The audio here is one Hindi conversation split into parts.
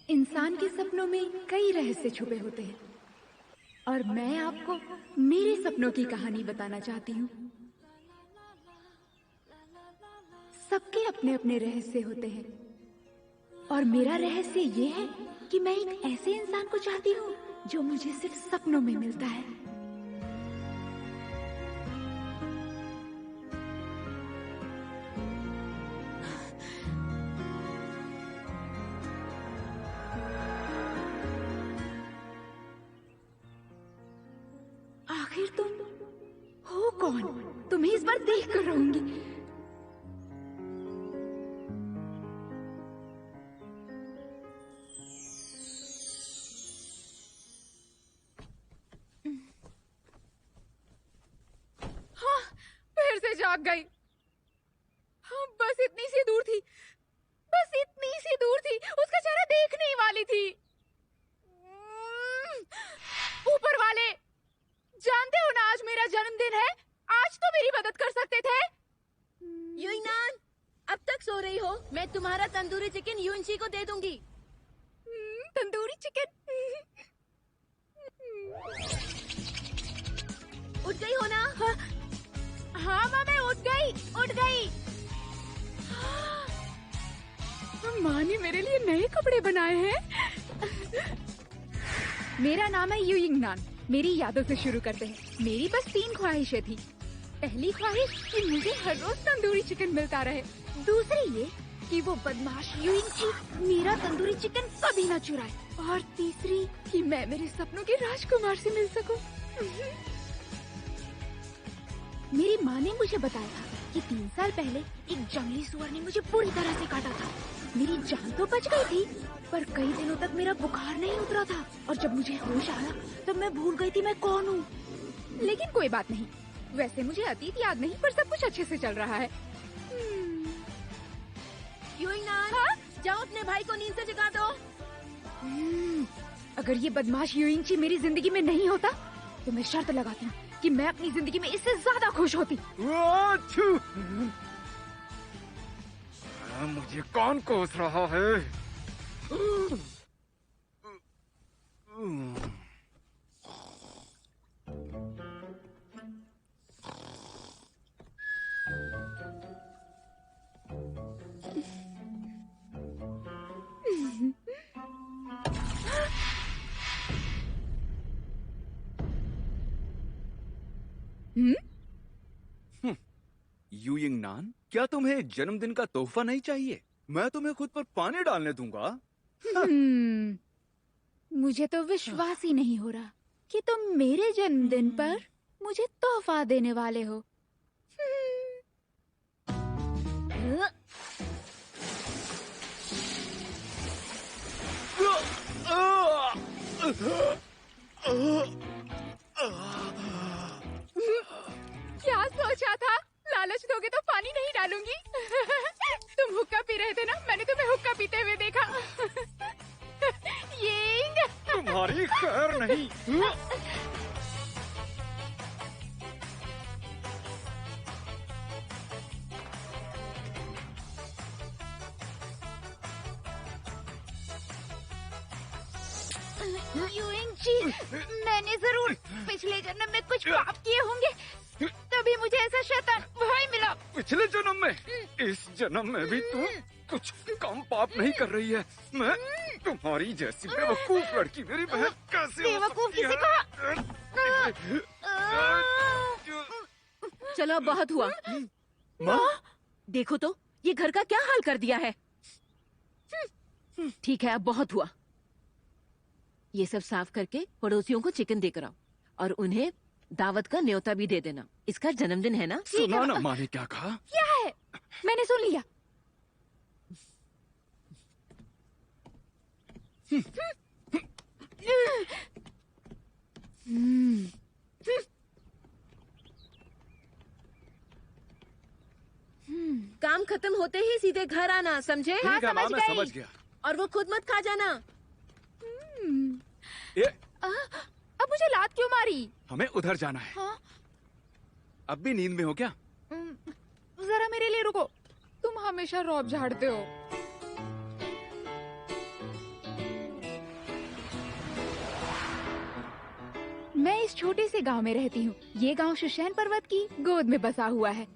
इंसान के सपनों में कई रहस्य छुपे होते हैं और मैं आपको मेरे सपनों की कहानी बताना चाहती हूँ। सबके अपने अपने रहस्य होते हैं और मेरा रहस्य ये है कि मैं एक ऐसे इंसान को चाहती हूँ जो मुझे सिर्फ सपनों में मिलता है। आखिर तुम हो कौन? तुम्हें इस बार देख कर रहूंगी। हाँ, फिर से जाग गई। हाँ, बस इतनी सी दूर थी, बस इतनी सी दूर थी, उसका चेहरा देखने ही वाली थी। ऊपर वाले, जानते हो ना आज मेरा जन्मदिन है, आज तो मेरी मदद कर सकते थे। यूइनान, अब तक सो रही हो? मैं तुम्हारा तंदूरी चिकन यूनची को दे दूंगी। तंदूरी चिकन? उठ गई हो ना? हाँ, हाँ माँ, मैं उठ गई, उठ गई। माँ ने मेरे लिए नए कपड़े बनाए हैं। मेरा नाम है यूइंगनान। मेरी यादों से शुरू करते हैं। मेरी बस 3 ख्वाहिशें थी। पहली ख्वाहिश कि मुझे हर रोज तंदूरी चिकन मिलता रहे। दूसरी ये कि वो बदमाश यूइंची मेरा तंदूरी चिकन कभी ना चुराए। और तीसरी कि मैं मेरे सपनों के राजकुमार से मिल सकूं। मेरी माँ ने मुझे बताया था कि 3 साल पहले एक जंगली सुअर ने मुझे पूरी तरह से काटा था। मेरी जान तो बच गई थी, पर कई दिनों तक मेरा बुखार नहीं उतरा था और जब मुझे होश आया तब मैं भूल गई थी मैं कौन हूँ। लेकिन कोई बात नहीं, वैसे मुझे अतीत याद नहीं, पर सब कुछ अच्छे से चल रहा है। यूइनान, हाँ? जाओ अपने भाई को नींद से जगा दो। अगर ये बदमाश यूइंची मेरी जिंदगी में नहीं होता तो मैं शर्त लगाती हूँ कि मैं अपनी जिंदगी में इससे ज्यादा खुश होती। मुझे कौन कोस रहा है? यूइंगनान, क्या तुम्हें जन्मदिन का तोहफा नहीं चाहिए? मैं तुम्हें खुद पर पानी डालने दूंगा। मुझे तो विश्वास ही नहीं हो रहा कि तुम मेरे जन्मदिन पर मुझे तोहफा देने वाले हो। क्या सोचा था? लालच दोगे तो पानी नहीं डालूंगी। तुम हुक्का पी रहे थे ना, मैंने तुम्हें हुक्का पीते हुए देखा। ये तुम्हारी खैर नहीं। यूइंची, मैंने जरूर पिछले जन्म में कुछ पाप किए होंगे, तभी मुझे ऐसा शैतान भाई मिला। पिछले जन्म में? इस जन्म में भी तुम कुछ कम पाप नहीं कर रही है। मैं तुम्हारी जैसी बेवकूफ लड़की मेरी बहन कैसे हो बेवकूफ सकती किसे है? कहा? चलो, अब बहुत हुआ। माँ, देखो तो ये घर का क्या हाल कर दिया है। ठीक है, अब बहुत हुआ। ये सब साफ करके पड़ोसियों को चिकन देकर आओ और उन्हें दावत का न्योता भी दे देना। इसका जन्मदिन है ना। सुना ना माँ ने क्या कहा? क्या है? मैंने सुन लिया। काम खत्म होते ही सीधे घर आना, समझे? हाँ, ठीक है माँ, समझ मैं गई। समझ गया। और वो खुद मत खा जाना। ये अब मुझे लात क्यों मारी? हमें उधर जाना है। हाँ? अब भी नींद में हो क्या? जरा मेरे लिए रुको, तुम हमेशा रौब झाड़ते हो। मैं इस छोटे से गांव में रहती हूँ। ये गांव शुशैन पर्वत की गोद में बसा हुआ है।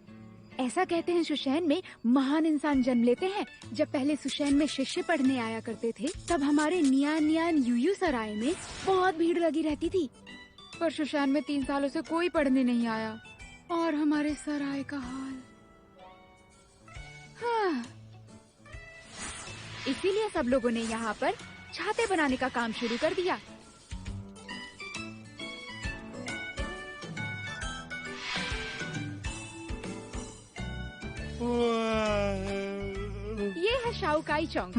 ऐसा कहते हैं शुशैन में महान इंसान जन्म लेते हैं। जब पहले शुशैन में शिष्य पढ़ने आया करते थे, तब हमारे नियान नियान यूयू सराय में बहुत भीड़ लगी रहती थी। पर शुशैन में 3 सालों से कोई पढ़ने नहीं आया और हमारे सराय का हाल। हाँ। इसीलिए सब लोगों ने यहाँ पर छाते बनाने का काम शुरू कर दिया। ये है शाओकाई चौंग।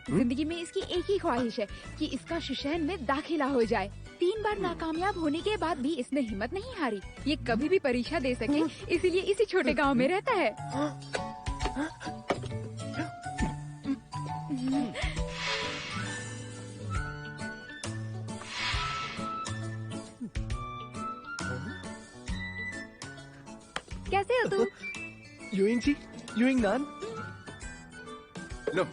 जिंदगी में इसकी एक ही ख्वाहिश है कि इसका शुशैन में दाखिला हो जाए। 3 बार नाकामयाब होने के बाद भी इसने हिम्मत नहीं हारी। ये कभी भी परीक्षा दे सके, इसीलिए इसी छोटे गांव में रहता है। कैसे हो तुम? यूइंग जी, यूइंग नान। लो,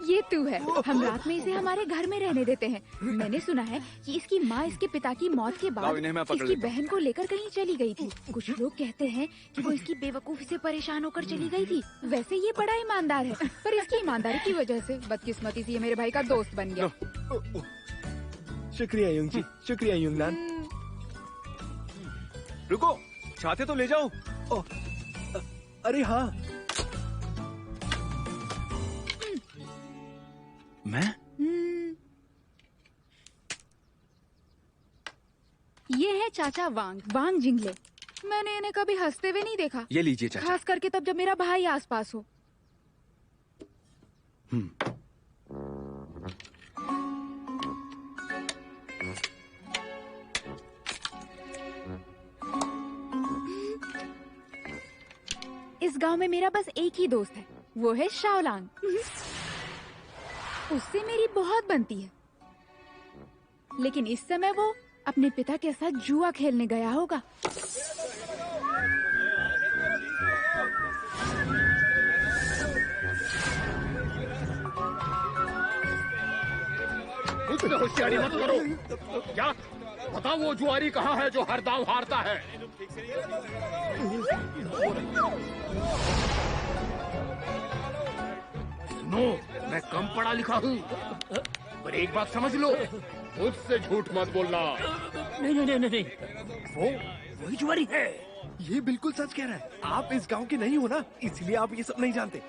ये तू है। हम रात में इसे हमारे घर में रहने देते हैं। मैंने सुना है कि इसकी माँ इसके पिता की मौत के लाओ बाद इन्हें, मैं पकड़ इसकी लेता हूँ। बहन को लेकर कहीं चली गई थी। कुछ लोग कहते हैं कि वो इसकी बेवकूफी से परेशान होकर चली गई थी। वैसे ये बड़ा ईमानदार है, पर इसकी ईमानदारी की वजह से बदकिस्मती से ये मेरे भाई का दोस्त बन गया। शुक्रिया यूइंग जी, शुक्रिया यूइंग नान। रुको, छाते तो ले जाओ। अरे हाँ, मैं? ये है चाचा वांग जिंगले। मैंने इन्हें कभी हंसते हुए नहीं देखा, ये लीजिए चाचा। खास करके तब जब मेरा भाई आसपास हो। इस गांव में मेरा बस एक ही दोस्त है, वो है शाओलांग। उससे मेरी बहुत बनती है, लेकिन इस समय वो अपने पिता के साथ जुआ खेलने गया होगा। कुछ होशियारी मत करो। क्या बताओ, वो जुआरी कहाँ है जो हर दांव हारता है? सुनो, मैं कम पढ़ा लिखा हूँ, पर एक बात समझ लो, मुझसे झूठ मत बोलना। नहीं, वो वही जुआरी है। ये बिल्कुल सच कह रहा है। आप इस गांव के नहीं हो ना, इसलिए आप ये सब नहीं जानते।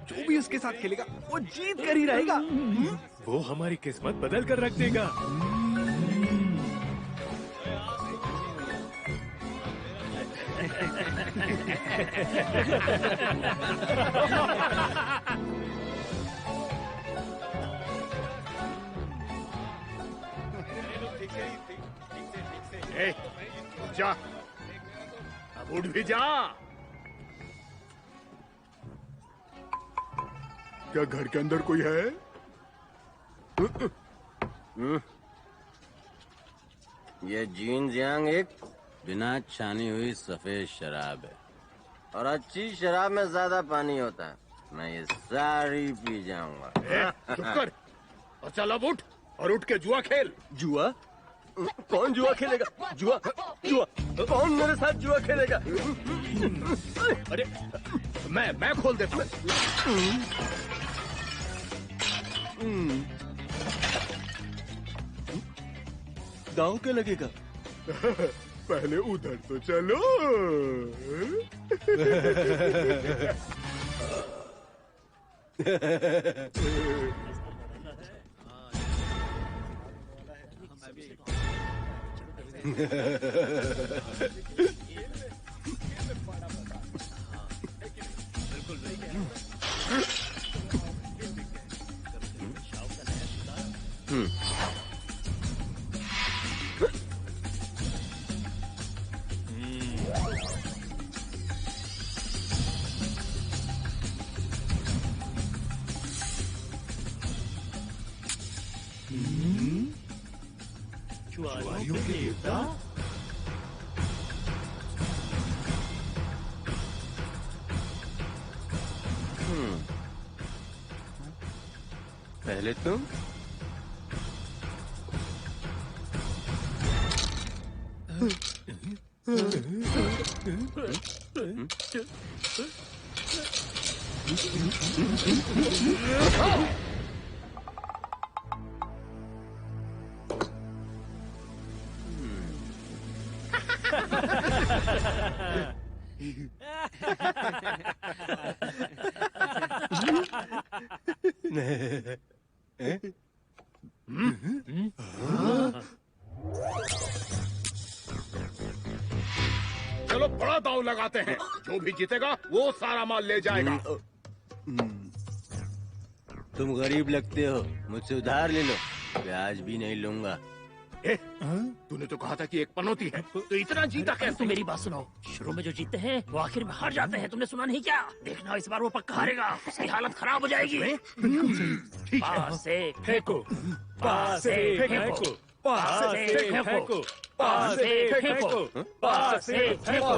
जो भी उसके साथ खेलेगा वो जीत कर ही रहेगा। वो हमारी किस्मत बदल कर रख देगा। ए, जा, अब उठ भी जा। क्या घर के अंदर कोई है? ये जीन जियांग एक बिना छानी हुई सफेद शराब है, और अच्छी शराब में ज्यादा पानी होता है। मैं ये सारी पी जाऊंगा। चुप कर और चल अब उठ, और उठ के जुआ खेल। जुआ? कौन जुआ खेलेगा? जुआ कौन मेरे साथ जुआ खेलेगा? अरे मैं खोल देता हूँ। गांव के लगेगा। पहले उधर तो चलो। जुआरियों के देवता? पहले तुम चलो बड़ा दांव लगाते हैं, जो भी जीतेगा वो सारा माल ले जाएगा। तुम गरीब लगते हो, मुझसे उधार ले लो, ब्याज भी नहीं लूंगा। तूने तो कहा था कि एक पनौती है, तो इतना जीता कैसे? तुम मेरी बात सुनो, शुरू में जो जीतते हैं वो आखिर में हार जाते हैं। तुमने सुना नहीं क्या? देखना इस बार वो पक्का हारेगा, उसकी हालत खराब हो जाएगी। पास से फेंको, पास से फेंको, पास से फेंको, पास से फेंको, पास से फेंको।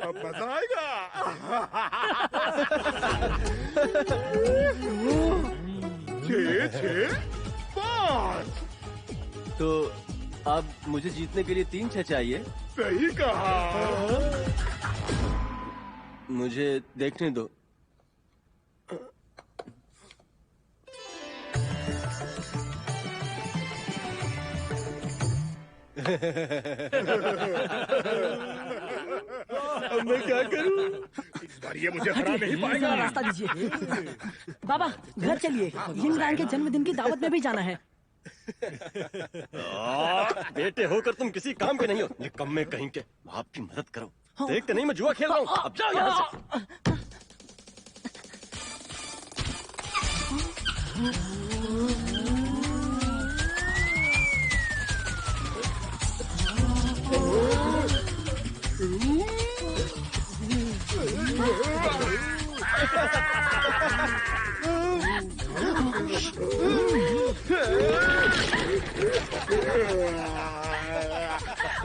अब मजा आएगा। छः छः पाँच। तो अब मुझे जीतने के लिए 3 6 चाहिए। सही कहा। मुझे देखने दो। अब मैं क्या करूं? इस बार ये मुझे हरा नहीं पाएगा। रास्ता दीजिए। बाबा घर चलिए, यिंगनान के जन्मदिन की दावत में भी जाना है। बेटे होकर तुम किसी काम के नहीं हो, निकम्मे कहीं के। आपकी मदद करो। देखते नहीं मैं जुआ खेल रहा हूँ, अब जाओ यहाँ से।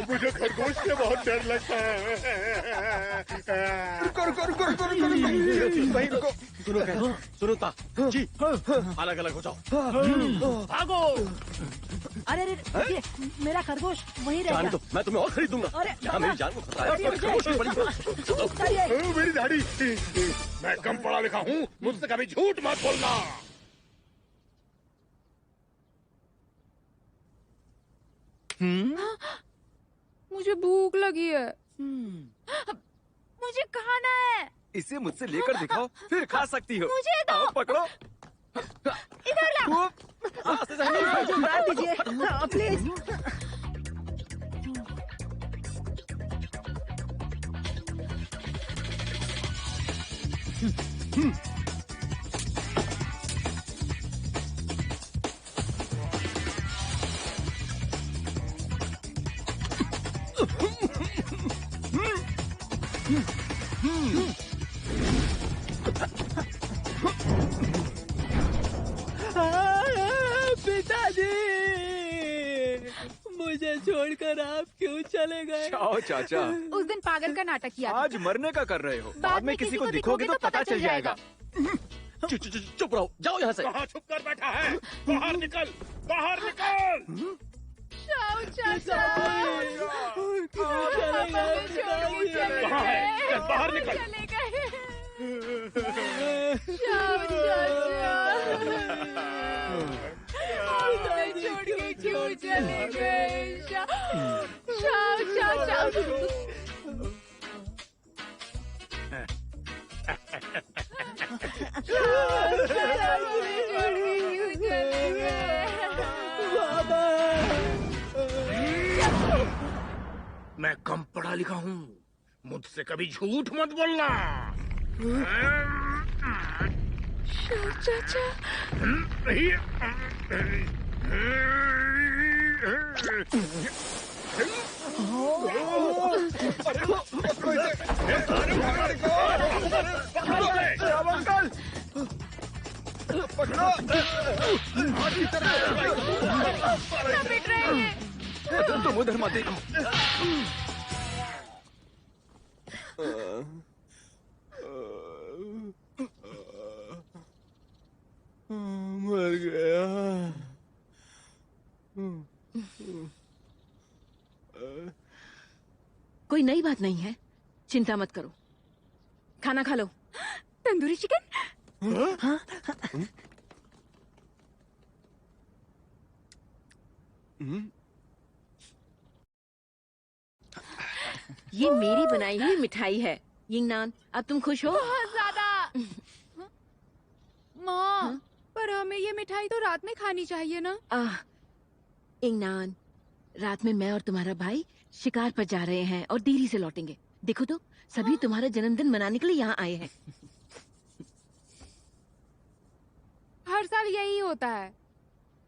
मुझे खरगोश से बहुत डर लगता है। सुनो जी, अलग अलग हो जाओ। भागो। अरे अरे मेरा खरगोश वहीं रह गया। तो मैं तुम्हें और खरीदूंगा। अरे यहाँ मेरी जान को खतरा है। खरगोश की बड़ी मेरी दाढ़ी। मैं कम पढ़ा लिखा हूँ, मुझसे कभी झूठ मत बोलना। मुझे भूख लगी है। मुझे खाना है। इसे मुझसे लेकर दिखाओ, फिर खा सकती हो। मुझे दो। आओ, पकड़ो। इधर लाओ। दीजिए प्लीज। पिताजी, मुझे छोड़कर आप क्यों चले गए? जाओ चाचा, उस दिन पागल का नाटक किया था। आज मरने का कर रहे हो, बाद में किसी को दिखोगे तो पता चल जाएगा। चुप रहो, जाओ यहाँ से। कहाँ छुप कर बैठा है? बाहर निकल, बाहर निकल। जाओ चाचा। कहाँ है? चल बाहर निकल। चले गए। जाओ चाचा। हमें छोड़ के क्यों चले गए? जाओ चाचा। मैं कम पढ़ा लिखा हूँ, मुझसे कभी झूठ मत बोलना। चाचा। पिट रहे हैं। तुम उधर मत देखो। मर गया। कोई नई बात नहीं है, चिंता मत करो, खाना खा लो। तंदूरी चिकन। ये मेरी बनाई हुई मिठाई है। यिंगनान, अब तुम खुश हो? बहुत ज्यादा। माँ, पर हमें ये मिठाई तो रात में खानी चाहिए ना। यिंगनान, रात में मैं और तुम्हारा भाई शिकार पर जा रहे हैं और देरी से लौटेंगे। देखो तो, सभी तुम्हारा जन्मदिन मनाने के लिए यहाँ आए हैं। हर साल यही होता है,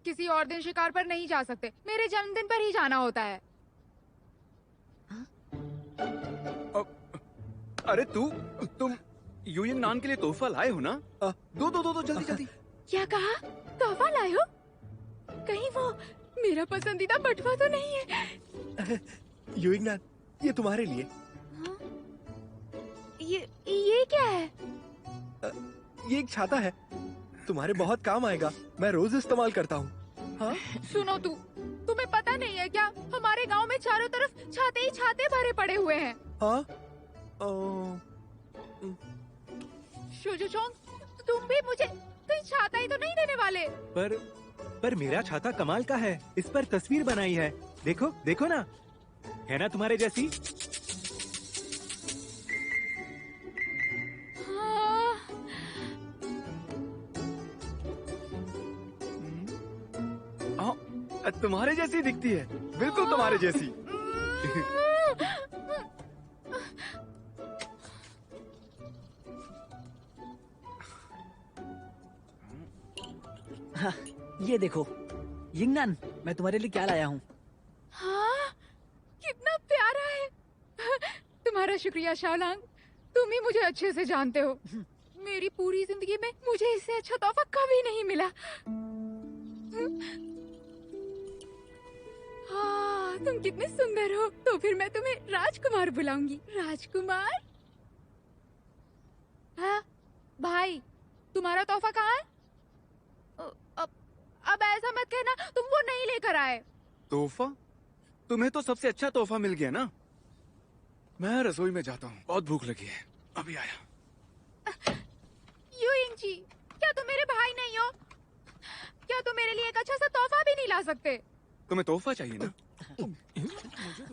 किसी और दिन शिकार पर नहीं जा सकते, मेरे जन्मदिन पर ही जाना होता है। अरे तुम यूइंग नान के लिए तोहफा लाए हो ना? दो जल्दी जल्दी। क्या कहा? तोहफा लाए हो? कहीं वो मेरा पसंदीदा बटुआ तो नहीं है? यूइंगनान, ये तुम्हारे लिए। ये क्या है? ये एक छाता है, तुम्हारे बहुत काम आएगा। मैं रोज इस्तेमाल करता हूँ। हाँ? सुनो तुम्हें पता नहीं है क्या, हमारे गांव में चारों तरफ छाते ही छाते भरे पड़े हुए हैं। हाँ? शोजोचोंग, तुम भी मुझे कोई छाता ही तो नहीं देने वाले? पर मेरा छाता कमाल का है, इस पर तस्वीर बनाई है। देखो देखो ना, है ना तुम्हारे जैसी? तुम्हारे जैसी दिखती है, बिल्कुल तुम्हारे जैसी। हाँ, ये देखो यिंगनान, मैं तुम्हारे लिए क्या लाया हूँ। हाँ, कितना प्यारा है। तुम्हारा शुक्रिया शाओलांग, तुम ही मुझे अच्छे से जानते हो। मेरी पूरी जिंदगी में मुझे इससे अच्छा तोहफा कभी नहीं मिला। हाँ, तुम कितने सुंदर हो। तो फिर मैं तुम्हें राजकुमार बुलाऊंगी। राजकुमार। हाँ, भाई, तुम्हारा तोहफा कहाँ है? अब ऐसा मत कहना तुम वो नहीं लेकर आए। तोहफा? तुम्हें तो सबसे अच्छा तोहफा मिल गया ना। मैं रसोई में जाता हूँ, बहुत भूख लगी है, अभी आया। यूइंग जी, क्या तुम मेरे भाई नहीं हो? क्या तुम मेरे लिए एक अच्छा सा तोहफा भी नहीं ला सकते? तुम्हें तोहफा चाहिए ना?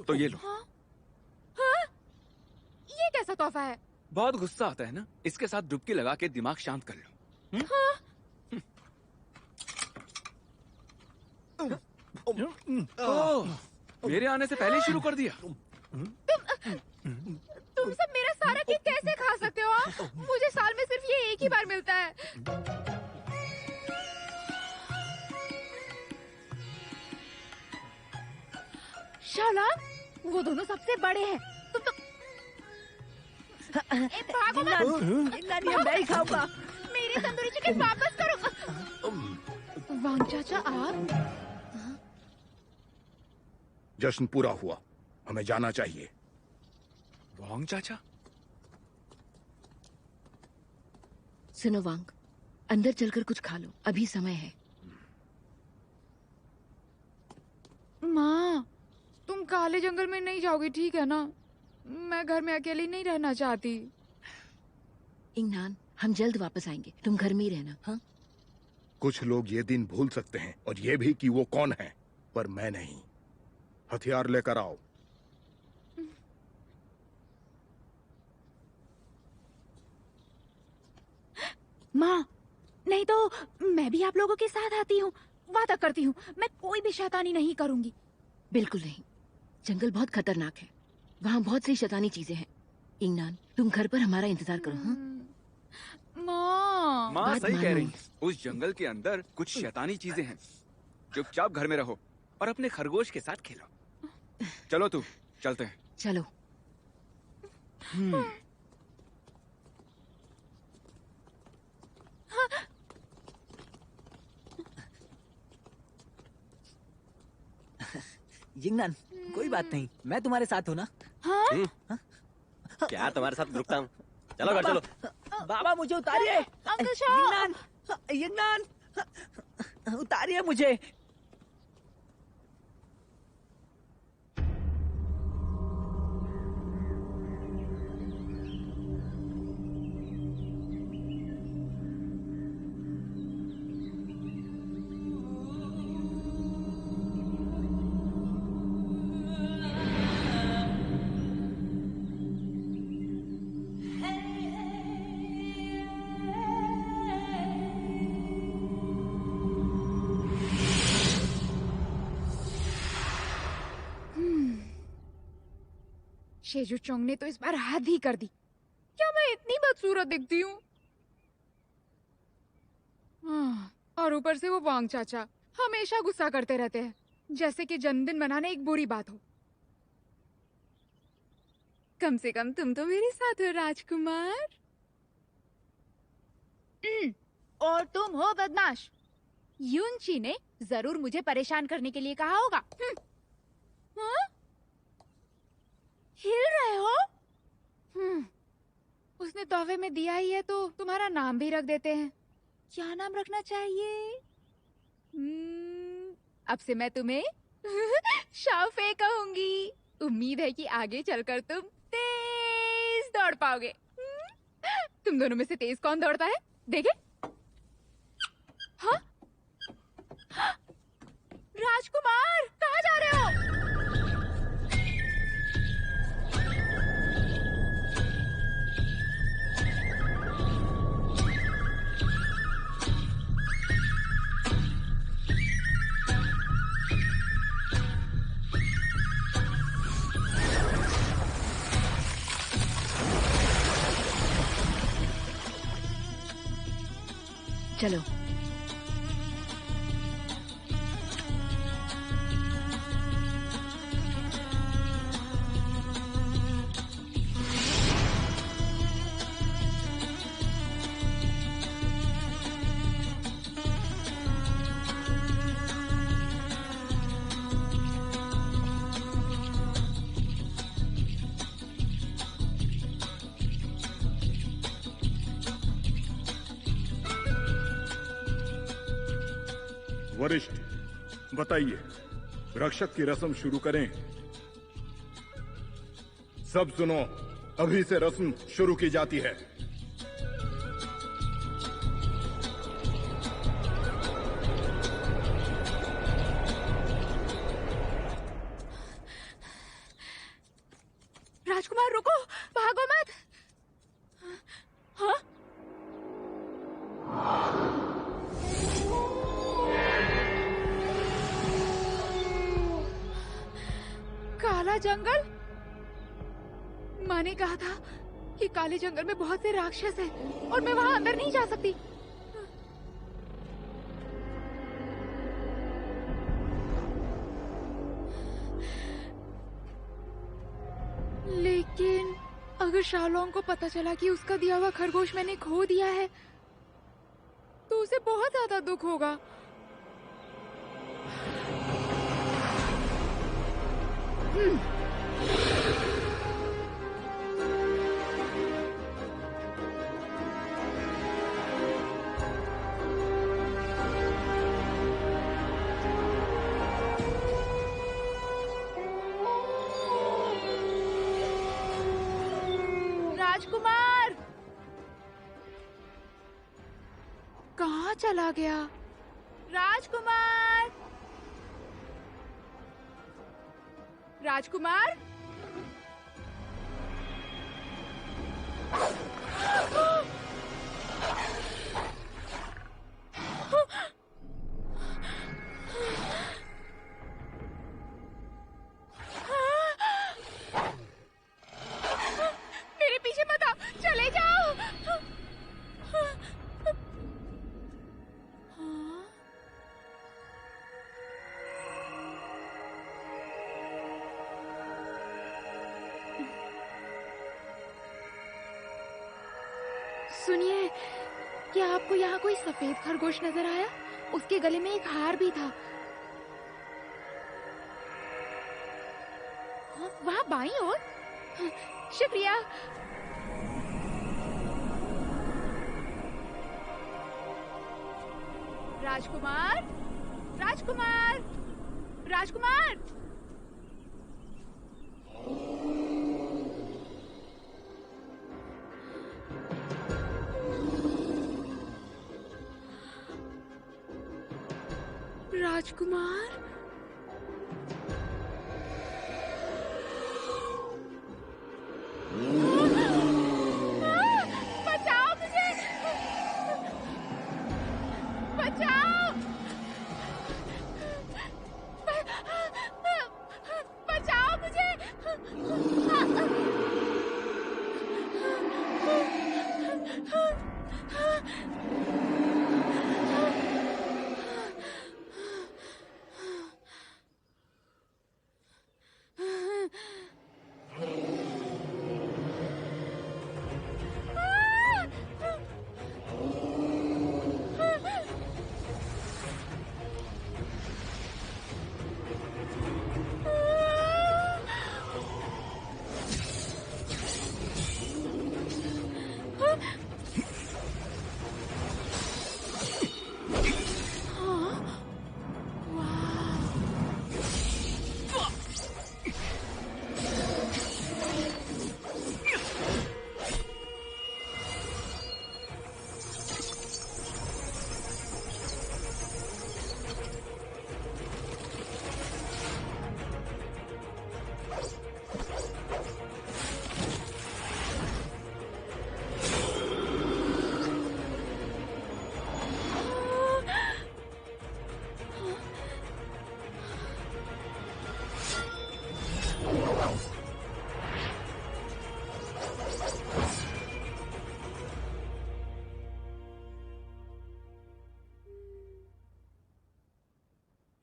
तो ये लो। हाँ? हाँ? ये कैसा तोहफा है? बहुत गुस्सा आता है ना, इसके साथ डुबकी लगा के दिमाग शांत कर लो। हाँ? ओह, मेरे आने से पहले ही शुरू कर दिया। तुम सब मेरा सारा केक कैसे खा सकते हो? हाँ? मुझे साल में सिर्फ ये एक ही बार मिलता है। शाओलांग, वो दोनों सबसे बड़े हैं। तुम तो भागो मत। यिंगनान, ये मैं ही खाऊंगा। मेरी तंदूरी चिकन वापस करो। वांग चाचा, आप? जश्न पूरा हुआ, हमें जाना चाहिए। वांग चाचा? सुनो वांग, अंदर चलकर कुछ खा लो, अभी समय है। माँ, तुम काले जंगल में नहीं जाओगी, ठीक है ना? मैं घर में अकेली नहीं रहना चाहती। यिंगनान, हम जल्द वापस आएंगे, तुम घर में ही रहना। हाँ? कुछ लोग ये दिन भूल सकते हैं और ये भी कि वो कौन है, पर मैं नहीं। हथियार लेकर आओ। माँ, नहीं तो मैं भी आप लोगों के साथ आती हूँ। वादा करती हूँ, मैं कोई भी शैतानी नहीं करूँगी। बिल्कुल नहीं, जंगल बहुत खतरनाक है, वहाँ बहुत सी शैतानी चीजें हैं। यिंगनान, तुम घर पर हमारा इंतजार करो। हाँ? माँ, माँ बात सही कह मानो। रही है, उस जंगल के अंदर कुछ शैतानी चीजें हैं। चुपचाप घर में रहो और अपने खरगोश के साथ खेलो। चलो तू, चलते हैं। चलो। यिंगनान, कोई बात नहीं, मैं तुम्हारे साथ हूँ ना। हाँ? क्या तुम्हारे साथ रुकता हूँ? चलो घर चलो। बाबा मुझे उतारिए। अंकल शाह। यंगनान, यंगनान, उतारिए मुझे। शेजू चोंग ने तो इस बार हद ही कर दी। क्या मैं इतनी बदसूरत दिखती हूँ? और ऊपर से वो वांग चाचा हमेशा गुस्सा करते रहते हैं, जैसे कि जन्मदिन मनाना एक बुरी बात हो। कम से कम तुम तो मेरे साथ हो राजकुमार। और तुम हो बदमाश। यूनची ने जरूर मुझे परेशान करने के लिए कहा होगा। हाँ? हिल रहे हो? उसने तोहफे में दिया ही है तो तुम्हारा नाम भी रख देते हैं। क्या नाम रखना चाहिए? अब से मैं तुम्हें शाफे कहूंगी। उम्मीद है कि आगे चलकर तुम तेज दौड़ पाओगे। तुम दोनों में से तेज कौन दौड़ता है? देखे? हाँ? राजकुमार, कहाँ जा रहे हो? चलो। वरिष्ठ, बताइए, रक्षक की रस्म शुरू करें? सब सुनो, अभी से रस्म शुरू की जाती है। राजकुमार रुको, भागो मत। हाँ? काला जंगल? माँ ने कहा था कि काले जंगल में बहुत से राक्षस हैं और मैं वहां अंदर नहीं जा सकती। लेकिन अगर शालोंग को पता चला कि उसका दिया हुआ खरगोश मैंने खो दिया है तो उसे बहुत ज्यादा दुख होगा। राजकुमार कहाँ चला गया? राजकुमार, राजकुमार, मेरे पीछे मत आओ, चले जाओ। सुनिए, क्या आपको यहाँ कोई सफेद खरगोश नजर आया? उसके गले में एक हार भी था। हाँ, वहाँ बाईं ओर। शुक्रिया। राजकुमार, राजकुमार, राजकुमार। राजकुमार, बचाओ मुझे, बचाओ, बचाओ मुझे।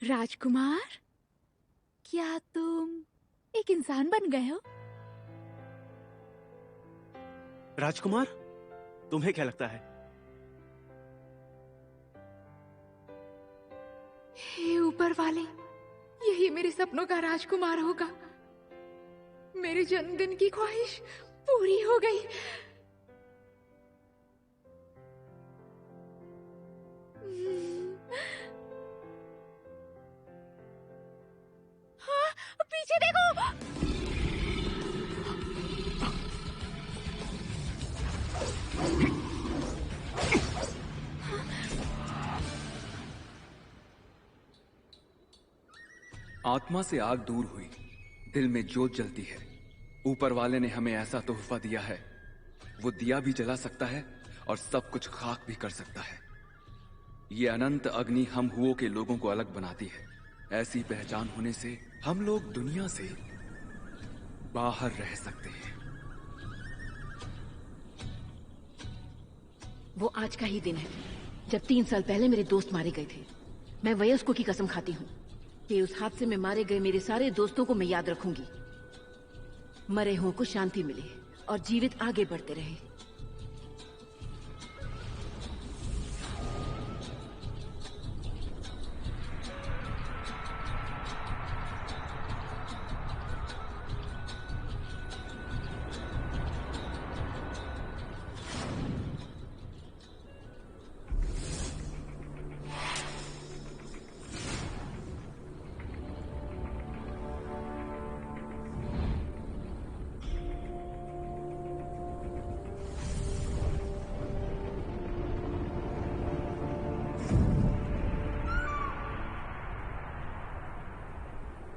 राजकुमार, क्या तुम एक इंसान बन गए हो? राजकुमार, तुम्हें क्या लगता है? हे ऊपर वाले, यही मेरे सपनों का राजकुमार होगा। मेरे जन्मदिन की ख्वाहिश पूरी हो गई। हाँ, पीछे देखो। आत्मा से आग दूर हुई, दिल में जोत जलती है। ऊपर वाले ने हमें ऐसा तोहफा दिया है। वो दिया भी जला सकता है और सब कुछ खाक भी कर सकता है। ये अनंत अग्नि हम हुओं के लोगों को अलग बनाती है। ऐसी पहचान होने से हम लोग दुनिया से बाहर रह सकते हैं। वो आज का ही दिन है जब 3 साल पहले मेरे दोस्त मारे गए थे। मैं वयस्कों की कसम खाती हूँ कि उस हादसे में मारे गए मेरे सारे दोस्तों को मैं याद रखूंगी। मरे हुओं को शांति मिले और जीवित आगे बढ़ते रहे।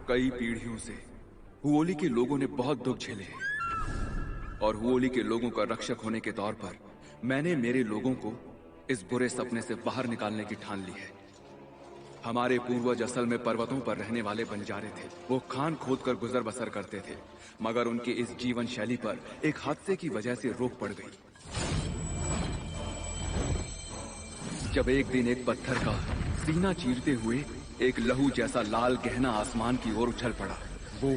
कई पीढ़ियों से हुओली के लोगों ने बहुत दुख झेले हैं और हुओली के लोगों का रक्षक होने के तौर पर मैंने मेरे लोगों को इस बुरे सपने से बाहर निकालने की ठान ली है। हमारे पूर्वज असल में पर्वतों पर रहने वाले बंजारे थे। वो खान खोद कर गुजर बसर करते थे, मगर उनके इस जीवन शैली पर एक हादसे की वजह से रोक पड़ गई। जब एक दिन एक पत्थर का सीना चीरते हुए एक लहू जैसा लाल गहना आसमान की ओर उछल पड़ा। वो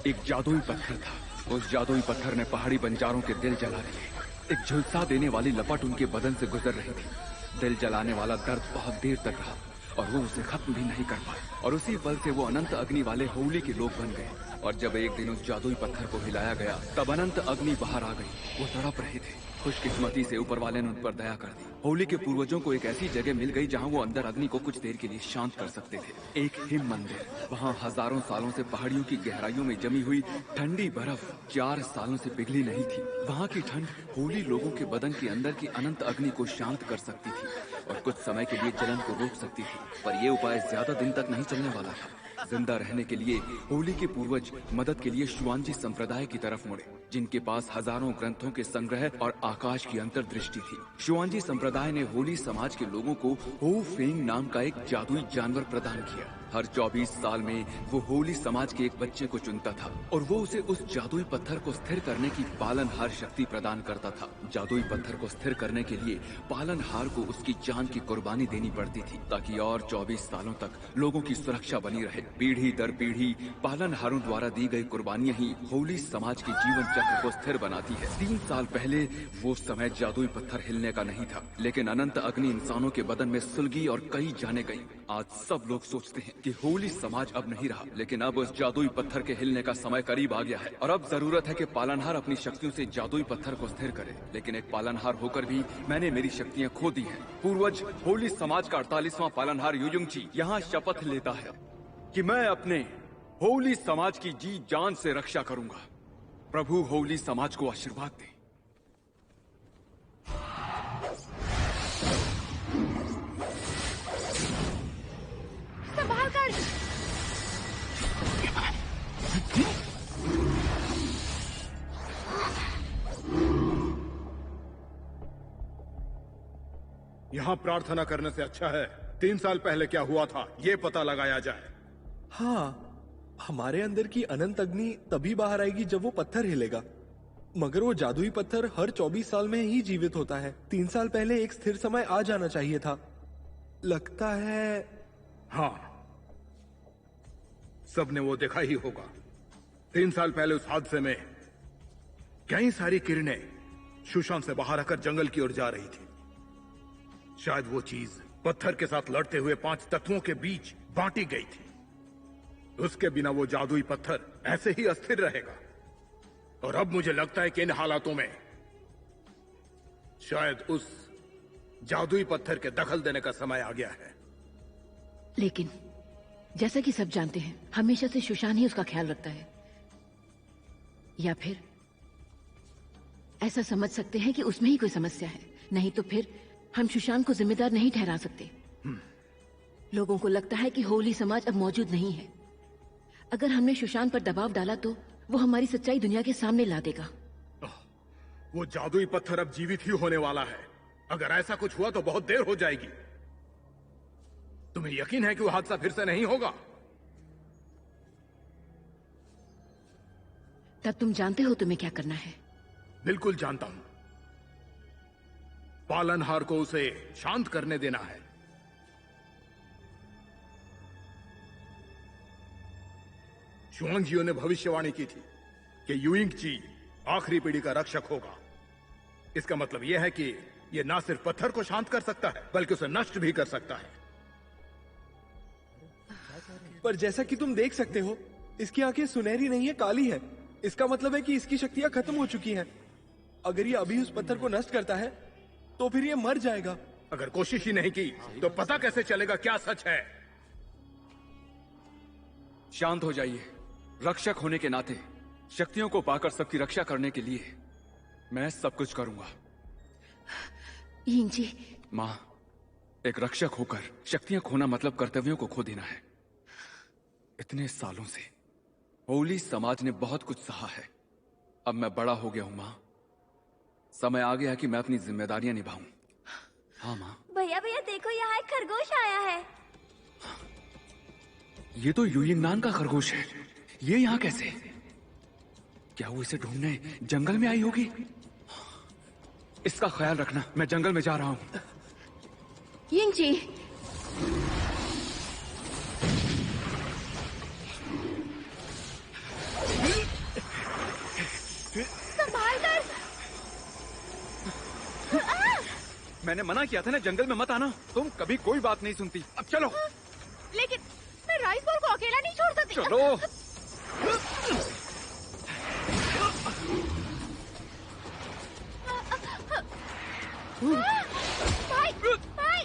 एक जादुई पत्थर था। उस जादुई पत्थर ने पहाड़ी बंजारों के दिल जला दिए। एक झुलसा देने वाली लपट उनके बदन से गुजर रही थी। दिल जलाने वाला दर्द बहुत देर तक रहा और वो उसे खत्म भी नहीं कर पाए। और उसी पल से वो अनंत अग्नि वाले होली के लोग बन गए। और जब एक दिन उस जादुई पत्थर को हिलाया गया तब अनंत अग्नि बाहर आ गई। वो तड़प रहे थे। खुशकिस्मती से ऊपर वाले ने उन पर दया कर दी। होली के पूर्वजों को एक ऐसी जगह मिल गई जहाँ वो अंदर अग्नि को कुछ देर के लिए शांत कर सकते थे। एक हिम मंदिर। वहाँ हजारों सालों से पहाड़ियों की गहराइयों में जमी हुई ठंडी बर्फ 4 सालों से पिघली नहीं थी। वहाँ की ठंड होली लोगों के बदन के अंदर की अनंत अग्नि को शांत कर सकती थी और कुछ समय के लिए जलन को रोक सकती थी। पर यह उपाय ज्यादा दिन तक नहीं चलने वाला था। जिंदा रहने के लिए होली के पूर्वज मदद के लिए शुआंजी संप्रदाय की तरफ मुड़े, जिनके पास हजारों ग्रंथों के संग्रह और आकाश की अंतर्दृष्टि थी। शुआंजी संप्रदाय ने होली समाज के लोगों को हो फेंग नाम का एक जादुई जानवर प्रदान किया। हर 24 साल में वो होली समाज के एक बच्चे को चुनता था और वो उसे उस जादुई पत्थर को स्थिर करने की पालनहार शक्ति प्रदान करता था। जादुई पत्थर को स्थिर करने के लिए पालनहार को उसकी जान की कुर्बानी देनी पड़ती थी ताकि और 24 सालों तक लोगों की सुरक्षा बनी रहे। पीढ़ी दर पीढ़ी पालनहारों द्वारा दी गई कुर्बानियां ही होली समाज के जीवन चक्र को स्थिर बनाती है। 3 साल पहले वो समय जादुई पत्थर हिलने का नहीं था, लेकिन अनंत अग्नि इंसानों के बदन में सुलगी और कई जाने गई। आज सब लोग सोचते हैं कि होली समाज अब नहीं रहा, लेकिन अब उस जादुई पत्थर के हिलने का समय करीब आ गया है और अब जरूरत है कि पालनहार अपनी शक्तियों से जादुई पत्थर को स्थिर करे। लेकिन एक पालनहार होकर भी मैंने मेरी शक्तियां खो दी हैं। पूर्वज होली समाज का 48वां पालनहार युयुंगजी यहाँ शपथ लेता है कि मैं अपने होली समाज की जी जान से रक्षा करूंगा। प्रभु होली समाज को आशीर्वाद दे। संभाल कर। यहाँ प्रार्थना करने से अच्छा है 3 साल पहले क्या हुआ था ये पता लगाया जाए। हाँ, हमारे अंदर की अनंत अग्नि तभी बाहर आएगी जब वो पत्थर हिलेगा, मगर वो जादुई पत्थर हर 24 साल में ही जीवित होता है। 3 साल पहले एक स्थिर समय आ जाना चाहिए था। लगता है हाँ, सबने वो देखा ही होगा। 3 साल पहले उस हादसे में कई सारी किरणें सुशान से बाहर आकर जंगल की ओर जा रही थी। शायद वो चीज पत्थर के साथ लड़ते हुए 5 तत्वों के बीच बांटी गई थी। उसके बिना वो जादुई पत्थर ऐसे ही अस्थिर रहेगा। और अब मुझे लगता है कि इन हालातों में शायद उस जादुई पत्थर के दखल देने का समय आ गया है। लेकिन जैसा कि सब जानते हैं, हमेशा से सुशान ही उसका ख्याल रखता है। या फिर ऐसा समझ सकते हैं कि उसमें ही कोई समस्या है। नहीं तो फिर हम सुशांत को जिम्मेदार नहीं ठहरा सकते। लोगों को लगता है कि होली समाज अब मौजूद नहीं है। अगर हमने सुशांत पर दबाव डाला तो वो हमारी सच्चाई दुनिया के सामने ला देगा। वो जादुई पत्थर अब जीवित ही होने वाला है। अगर ऐसा कुछ हुआ तो बहुत देर हो जाएगी। तुम्हें यकीन है कि वो हादसा फिर से नहीं होगा? तब तुम जानते हो तुम्हें क्या करना है। बिल्कुल जानता हूं। पालनहार को उसे शांत करने देना है। शुआंगजियो ने भविष्यवाणी की थी कि युइंग जी आखिरी पीढ़ी का रक्षक होगा। इसका मतलब यह है कि यह ना सिर्फ पत्थर को शांत कर सकता है बल्कि उसे नष्ट भी कर सकता है। पर जैसा कि तुम देख सकते हो, इसकी आंखें सुनहरी नहीं है, काली है। इसका मतलब है कि इसकी शक्तियां खत्म हो चुकी हैं। अगर ये अभी उस पत्थर को नष्ट करता है तो फिर ये मर जाएगा। अगर कोशिश ही नहीं की तो पता कैसे चलेगा क्या सच है? शांत हो जाइए। रक्षक होने के नाते शक्तियों को पाकर सबकी रक्षा करने के लिए मैं सब कुछ करूंगा। यिंग जी। माँ, एक रक्षक होकर शक्तियां खोना मतलब कर्तव्यों को खो देना है। इतने सालों से होली समाज ने बहुत कुछ सहा है। अब मैं बड़ा हो गया हूं माँ। समय आ गया कि मैं अपनी जिम्मेदारियां निभाऊं। हाँ माँ। भैया भैया देखो, यहाँ एक खरगोश आया है। ये तो युयिंगनान का खरगोश है। ये यहाँ कैसे? क्या वो इसे ढूंढने जंगल में आई होगी? इसका ख्याल रखना, मैं जंगल में जा रहा हूँ। यिंग जी। संभाल कर। मैंने मना किया था ना जंगल में मत आना। तुम कभी कोई बात नहीं सुनती। अब चलो। लेकिन मैं राइस बॉल को अकेला नहीं छोड़ सकती। चलो। भाई भाई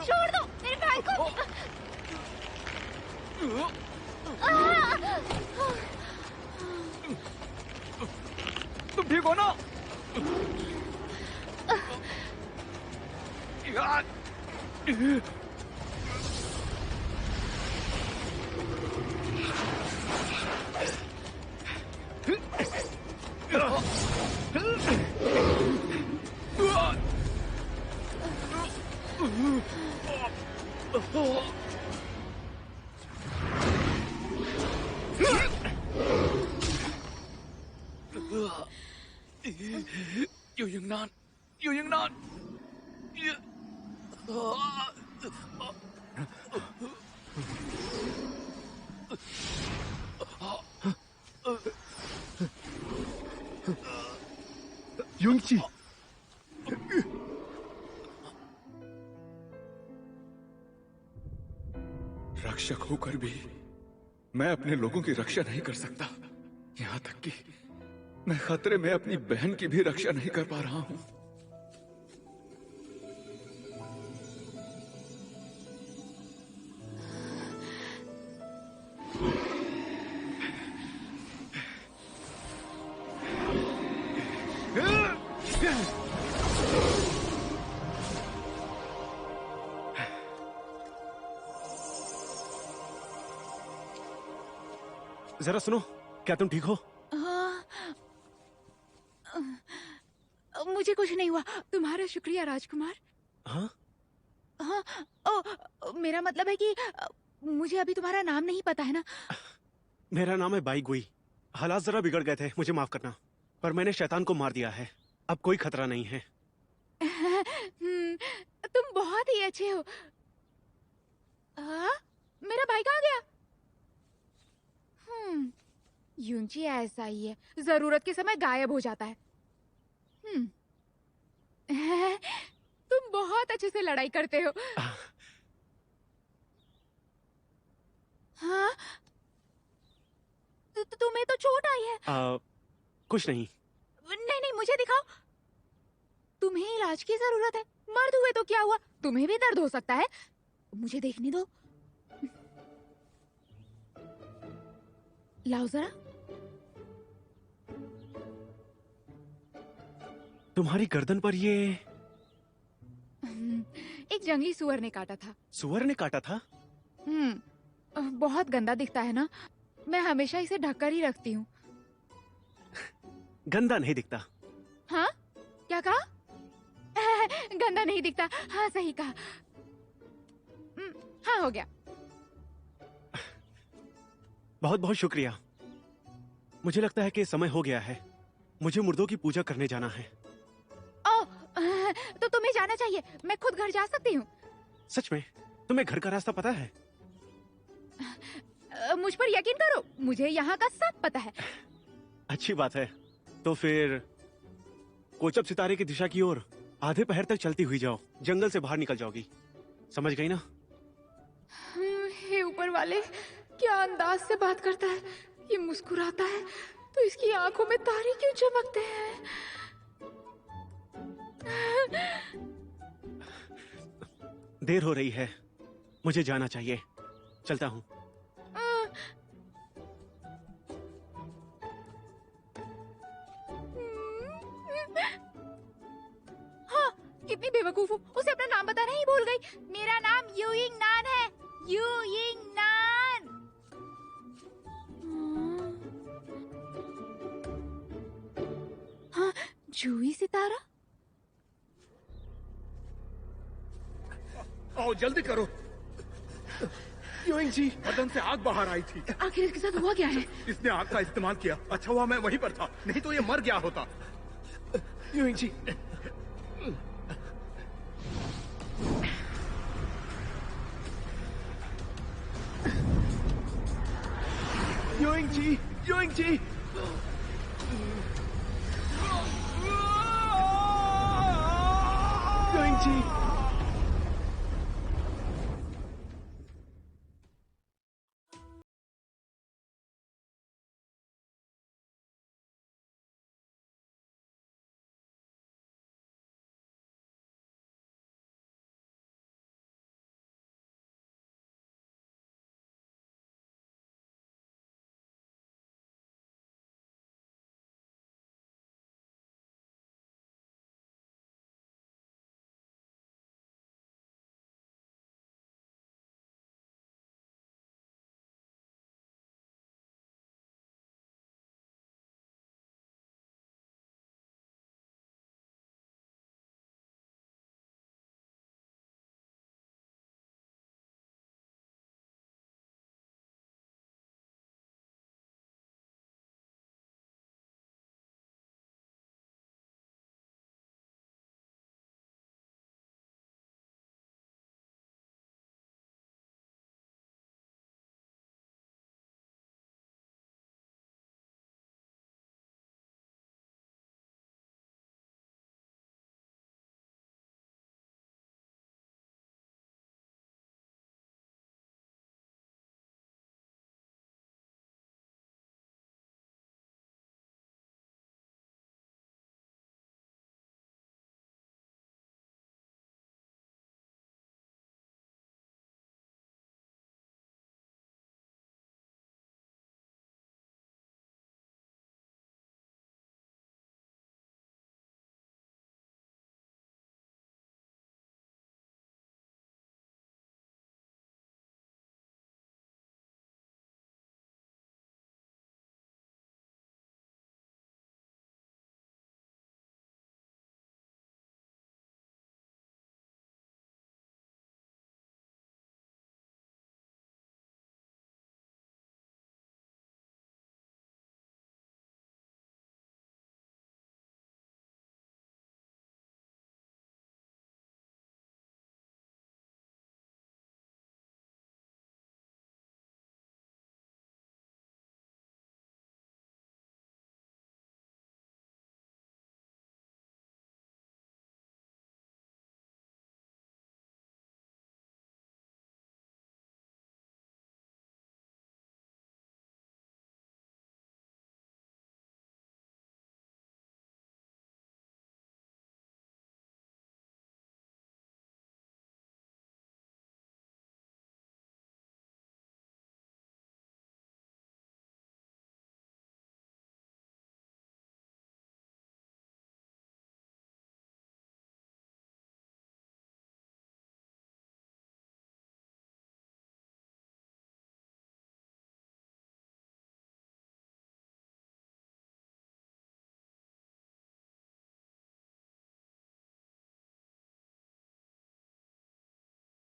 छोड़ दो मेरे भाई को। तुम ठीक हो ना?อยู่อย่างนั้นอยู่อย่างนั้น युंगची, रक्षक होकर भी मैं अपने लोगों की रक्षा नहीं कर सकता। यहाँ तक कि मैं खतरे में अपनी बहन की भी रक्षा नहीं कर पा रहा हूँ। जरा सुनो, क्या तुम ठीक हो? मुझे कुछ नहीं हुआ। तुम्हारा शुक्रिया राजकुमार। हाँ? हाँ, मेरा मतलब है कि मुझे अभी तुम्हारा नाम नहीं पता है ना। मेरा नाम है बाई गुई। हालात जरा बिगड़ गए थे, मुझे माफ करना। पर मैंने शैतान को मार दिया है, अब कोई खतरा नहीं है। तुम बहुत ही अच्छे हो। मेरा भाई कहाँ गया? यूंची ऐसा ही है, जरूरत के समय गायब हो जाता है। तुम बहुत अच्छे से लड़ाई करते हो। हाँ? तुम्हें तो चोट आई है। कुछ नहीं। नहीं नहीं, मुझे दिखाओ। तुम्हें इलाज की जरूरत है। मर्द हुए तो क्या हुआ, तुम्हें भी दर्द हो सकता है। मुझे देखने दो। लाओ जरा। तुम्हारी गर्दन पर ये एक जंगली सुअर ने काटा था। सुअर ने काटा था? बहुत गंदा दिखता है ना, मैं हमेशा इसे ढककर ही रखती हूँ। गंदा नहीं दिखता। हाँ? क्या कहा? गंदा नहीं दिखता। हाँ सही कहा। हाँ हो गया। बहुत बहुत शुक्रिया। मुझे लगता है कि समय हो गया है, मुझे मुर्दों की पूजा करने जाना है। तो तुम्हें जाना चाहिए, मैं खुद घर जा सकती हूँ। सच में? तुम्हें घर का रास्ता पता है? मुझ पर यकीन करो, मुझे यहाँ का सब पता है। अच्छी बात है। तो फिर कोचब सितारे की दिशा की ओर आधे पहर तक चलती हुई जाओ, जंगल से बाहर निकल जाओगी। समझ गई ना? हे ऊपर वाले, क्या अंदाज से बात करता है। ये मुस्कुराता है तो इसकी आंखों में तारे क्यों चमकते हैं? देर हो रही है, मुझे जाना चाहिए। चलता हूँ। हाँ, कितनी बेवकूफ हूँ, उसे अपना नाम बताना ही भूल गई। मेरा नाम यूइंग नान है। यूइंग नान। हाँ, जूही सितारा। आओ जल्दी करो। यूइंग जी, बदन से आग बाहर आई थी। आखिर इसके साथ हुआ क्या है? इसने आग का इस्तेमाल किया। अच्छा हुआ मैं वहीं पर था, नहीं तो ये मर गया होता। यूइंग जी, यूइंग जी, यूइंग जी।